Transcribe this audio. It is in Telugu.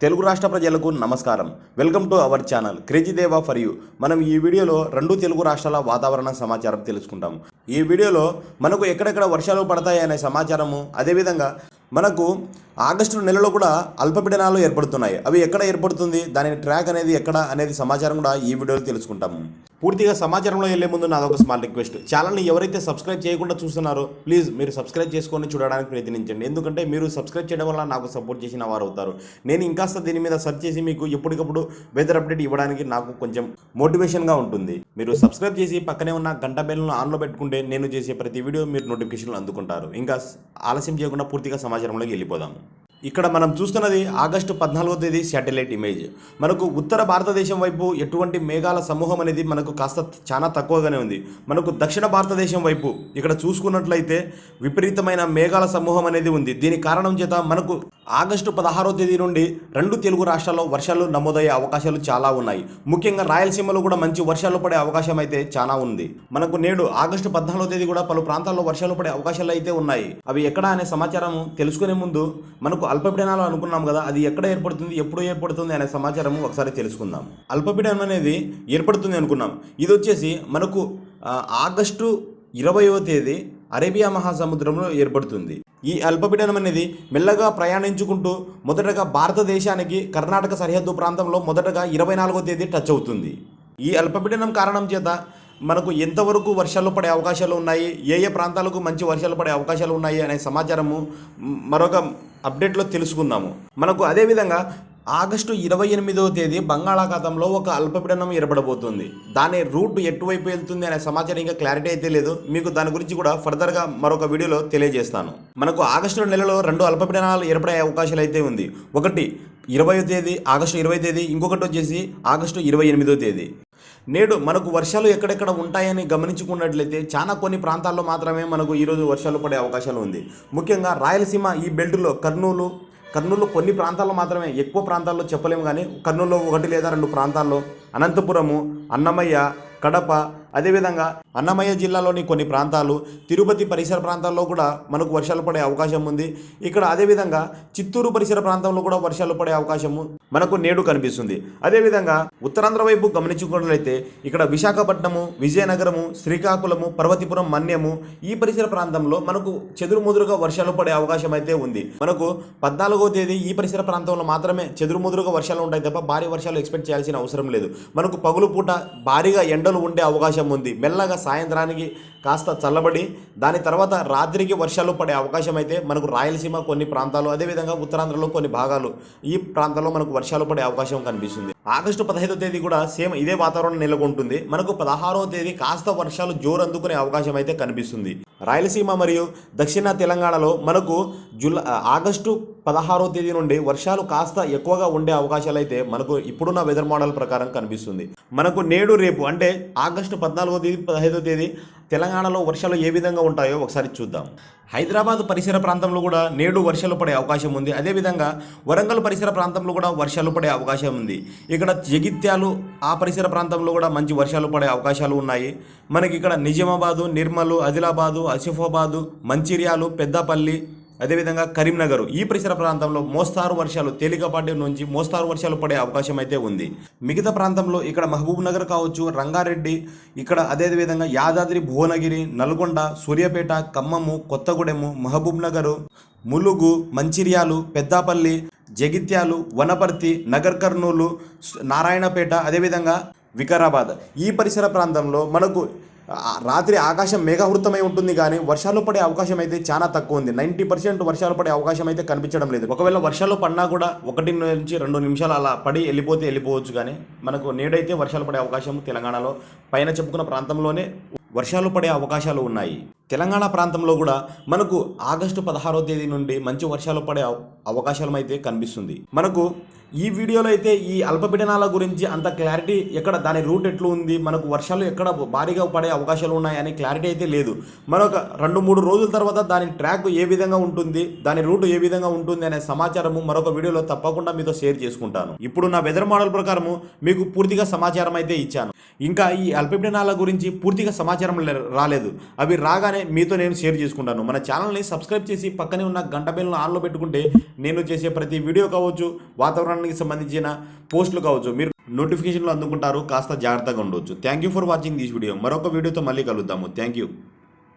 తెలుగు రాష్ట్ర ప్రజలకు నమస్కారం. Welcome to our channel crazy దేవా ఫర్ యూ. మనం ఈ వీడియోలో రెండు తెలుగు రాష్ట్రాల వాతావరణ సమాచారం తెలుసుకుంటాం. ఈ వీడియోలో మనకు ఎక్కడెక్కడ వర్షాలు పడతాయి అనే సమాచారము, అదేవిధంగా మనకు ఆగస్టు నెలలో కూడా అల్పపీడనాలు ఏర్పడుతున్నాయి. అవి ఎక్కడ ఏర్పడుతుంది, దాని ట్రాక్ అనేది ఎక్కడ అనేది సమాచారం కూడా ఈ వీడియోలో తెలుసుకుంటాము. పూర్తిగా సమాచారంలో వెళ్ళే ముందు నాదొక స్మాల్ రిక్వెస్ట్. ఛానల్ని ఎవరైతే సబ్స్క్రైబ్ చేయకుండా చూస్తున్నారో ప్లీజ్ మీరు సబ్స్క్రైబ్ చేసుకొని చూడడానికి ప్రయత్నించండి. ఎందుకంటే మీరు సబ్స్క్రైబ్ చేయడం వల్ల నాకు సపోర్ట్ చేసిన వారు అవుతారు. నేను ఇంకాస్త దీని మీద సెర్చ్ చేసి మీకు ఎప్పటికప్పుడు వెదర్ అప్డేట్ ఇవ్వడానికి నాకు కొంచెం మోటివేషన్గా ఉంటుంది. మీరు సబ్స్క్రైబ్ చేసి పక్కనే ఉన్న గంట బెల్ను ఆన్లో పెట్టుకుంటే నేను చేసే ప్రతి వీడియో మీరు నోటిఫికేషన్లు అందుకుంటారు. ఇంకా ఆలస్యం చేయకుండా పూర్తిగా సమాచారంలోకి వెళ్ళిపోదాము. ఇక్కడ మనం చూస్తున్నది ఆగస్టు 14వ తేదీ శాటిలైట్ ఇమేజ్. మనకు ఉత్తర భారతదేశం వైపు ఎటువంటి మేఘాల సమూహం అనేది మనకు కాస్త చాలా తక్కువగానే ఉంది. మనకు దక్షిణ భారతదేశం వైపు ఇక్కడ చూసుకున్నట్లయితే విపరీతమైన మేఘాల సమూహం అనేది ఉంది. దీని కారణం చేత మనకు ఆగస్టు 16వ తేదీ నుండి రెండు తెలుగు రాష్ట్రాల్లో వర్షాలు నమోదయ్యే అవకాశాలు చాలా ఉన్నాయి. ముఖ్యంగా రాయలసీమలో కూడా మంచి వర్షాలు పడే అవకాశం అయితే చాలా ఉంది. మనకు నేడు ఆగస్టు 14వ తేదీ కూడా పలు ప్రాంతాల్లో వర్షాలు పడే అవకాశాలు అయితే ఉన్నాయి. అవి ఎక్కడ అనే సమాచారం తెలుసుకునే ముందు మనకు అల్పపీడనాలు అనుకున్నాం కదా, అది ఎక్కడ ఏర్పడుతుంది, ఎప్పుడు ఏర్పడుతుంది అనే సమాచారం ఒకసారి తెలుసుకుందాం. అల్పపీడనం అనేది ఏర్పడుతుంది అనుకున్నాం. ఇది వచ్చేసి మనకు ఆగస్టు 20వ తేదీ అరేబియా మహాసముద్రంలో ఏర్పడుతుంది. ఈ అల్పపీడనం అనేది మెల్లగా ప్రయాణించుకుంటూ మొదటగా భారతదేశానికి కర్ణాటక సరిహద్దు ప్రాంతంలో మొదటగా 24వ తేదీ టచ్ అవుతుంది. ఈ అల్పపీడనం కారణం చేత మనకు ఎంతవరకు వర్షాలు పడే అవకాశాలు ఉన్నాయి, ఏ ఏ ప్రాంతాలకు మంచి వర్షాలు పడే అవకాశాలు ఉన్నాయి అనే సమాచారము మరొక అప్డేట్లో తెలుసుకుందాము. మనకు అదేవిధంగా ఆగస్టు 28వ తేదీ బంగాళాఖాతంలో ఒక అల్పపీడనం ఏర్పడబోతుంది. దాని రూట్ ఎటువైపు వెళ్తుంది అనే సమాచారం ఇంకా క్లారిటీ అయితే లేదు. మీకు దాని గురించి కూడా ఫర్దర్గా మరొక వీడియోలో తెలియజేస్తాను. మనకు ఆగస్టు నెలలో రెండు అల్పపీడనాలు ఏర్పడే అవకాశాలు అయితే ఉంది. ఒకటి 20వ తేదీ, ఆగస్టు 20వ తేదీ, ఇంకొకటి వచ్చేసి ఆగస్టు 28వ తేదీ. నేడు మనకు వర్షాలు ఎక్కడెక్కడ ఉంటాయని గమనించుకున్నట్లయితే చాలా కొన్ని ప్రాంతాల్లో మాత్రమే మనకు ఈరోజు వర్షాలు పడే అవకాశాలు ఉంది. ముఖ్యంగా రాయలసీమ ఈ బెల్ట్లో కర్నూలు కొన్ని ప్రాంతాల్లో మాత్రమే, ఎక్కువ ప్రాంతాల్లో చెప్పలేము కానీ కర్నూలులో 1 లేదా 2 ప్రాంతాల్లో, అనంతపురము, అన్నమయ్య, కడప, అదేవిధంగా అన్నమయ్య జిల్లాలోని కొన్ని ప్రాంతాలు, తిరుపతి పరిసర ప్రాంతాల్లో కూడా మనకు వర్షాలు పడే అవకాశం ఉంది. ఇక్కడ అదేవిధంగా చిత్తూరు పరిసర ప్రాంతంలో కూడా వర్షాలు పడే అవకాశము మనకు నేడు కనిపిస్తుంది. అదేవిధంగా ఉత్తరాంధ్ర వైపు గమనించుకున్నట్లయితే ఇక్కడ విశాఖపట్నము, విజయనగరము, శ్రీకాకుళము, పర్వతీపురం, మన్యము ఈ పరిసర ప్రాంతంలో మనకు చెదురుముదురుగా వర్షాలు పడే అవకాశం అయితే ఉంది. మనకు 14వ తేదీ ఈ పరిసర ప్రాంతంలో మాత్రమే చెదురుముదురుగా వర్షాలు ఉంటాయి తప్ప భారీ వర్షాలు ఎక్స్పెక్ట్ చేయాల్సిన అవసరం లేదు. మనకు పగులు పూట భారీగా ఎండలు ఉండే అవకాశం ఉంది. మెల్లగా సాయంత్రానికి కాస్త చల్లబడి దాని తర్వాత రాత్రికి వర్షాలు పడే అవకాశం అయితే మనకు రాయలసీమ కొన్ని ప్రాంతాలు, అదేవిధంగా ఉత్తరాంధ్రలో కొన్ని భాగాలు ఈ ప్రాంతాల్లో మనకు వర్షాలు పడే అవకాశం కనిపిస్తుంది. ఆగస్టు 15వ తేదీ కూడా సేమ్ ఇదే వాతావరణం నెలకొంటుంది. మనకు 16వ తేదీ కాస్త వర్షాలు జోరు అందుకునే అవకాశం అయితే కనిపిస్తుంది. రాయలసీమ మరియు దక్షిణ తెలంగాణలో మనకు ఆగస్టు 16వ తేదీ నుండి వర్షాలు కాస్త ఎక్కువగా ఉండే అవకాశాలు అయితే మనకు ఇప్పుడున్న వెదర్ మోడల్ ప్రకారం కనిపిస్తుంది. మనకు నేడు రేపు అంటే ఆగస్టు 14వ తేదీ 15వ తేదీ తెలంగాణలో వర్షాలు ఏ విధంగా ఉంటాయో ఒకసారి చూద్దాం. హైదరాబాద్ పరిసర ప్రాంతంలో కూడా నేడు వర్షాలు పడే అవకాశం ఉంది. అదేవిధంగా వరంగల్ పరిసర ప్రాంతంలో కూడా వర్షాలు పడే అవకాశం ఉంది. ఇక్కడ జగిత్యాలు ఆ పరిసర ప్రాంతంలో కూడా మంచి వర్షాలు పడే అవకాశాలు ఉన్నాయి. మనకి ఇక్కడ నిజామాబాదు, నిర్మల్, ఆదిలాబాదు, ఆసిఫాబాదు, మంచిర్యాలు, పెద్దపల్లి, అదేవిధంగా కరీంనగర్ ఈ పరిసర ప్రాంతంలో మోస్తారు వర్షాలు, తేలికపాటి నుంచి మోస్తారు వర్షాలు పడే అవకాశం అయితే ఉంది. మిగతా ప్రాంతంలో ఇక్కడ మహబూబ్ నగర్ కావచ్చు, రంగారెడ్డి, ఇక్కడ అదేవిధంగా యాదాద్రి, భువనగిరి, నల్గొండ, సూర్యాపేట, ఖమ్మము, కొత్తగూడెము, మహబూబ్ నగర్, ములుగు, మంచిర్యాలు, పెద్దపల్లి, జగిత్యాలు, వనపర్తి, నగర్ కర్నూలు, నారాయణపేట, అదేవిధంగా వికారాబాద్ ఈ పరిసర ప్రాంతంలో మనకు రాత్రి ఆకాశం మేఘావృతమై ఉంటుంది కానీ వర్షాలు పడే అవకాశం అయితే చాలా తక్కువ ఉంది. 90% వర్షాలు పడే అవకాశం అయితే కనిపించడం లేదు. ఒకవేళ వర్షాలు పడినా కూడా 1 నుంచి 2 నిమిషాలు అలా పడి వెళ్ళిపోవచ్చు. కానీ మనకు నేడైతే వర్షాలు పడే అవకాశం తెలంగాణలో పైన చెప్పుకున్న ప్రాంతంలోనే వర్షాలు పడే అవకాశాలు ఉన్నాయి. తెలంగాణ ప్రాంతంలో కూడా మనకు ఆగస్టు 16వ తేదీ నుండి మంచి వర్షాలు పడే అవకాశాలు అయితే కనిపిస్తుంది. మనకు ఈ వీడియోలో అయితే ఈ అల్పపీడనాల గురించి అంత క్లారిటీ ఎక్కడ, దాని రూట్ ఎట్లు ఉంది, మనకు వర్షాలు ఎక్కడ భారీగా పడే అవకాశాలు ఉన్నాయి అనే క్లారిటీ అయితే లేదు. మరొక 2-3 రోజుల తర్వాత దాని ట్రాక్ ఏ విధంగా ఉంటుంది, దాని రూట్ ఏ విధంగా ఉంటుంది అనే సమాచారము మరొక వీడియోలో తప్పకుండా మీతో షేర్ చేసుకుంటాను. ఇప్పుడు నా వెదర్ మోడల్ ప్రకారము మీకు పూర్తిగా సమాచారం అయితే ఇచ్చాను. ఇంకా ఈ అల్పపీడనాల గురించి పూర్తిగా సమాచారం రాలేదు. అవి రాగానే మీతో నేను షేర్ చేసుకుంటాను. మన ఛానల్ని సబ్స్క్రైబ్ చేసి పక్కనే ఉన్న గంట బెల్ను ఆన్లో పెట్టుకుంటే నేను చేసే ప్రతి వీడియో కావచ్చు, వాతావరణానికి సంబంధించిన పోస్టులు కావచ్చు, మీరు నోటిఫికేషన్లు అందుకుంటారు. కాస్త జాగ్రత్తగా ఉండవచ్చు. Thank you for watching this video. మరొక వీడియోతో మళ్ళీ కలుద్దాము. Thank you.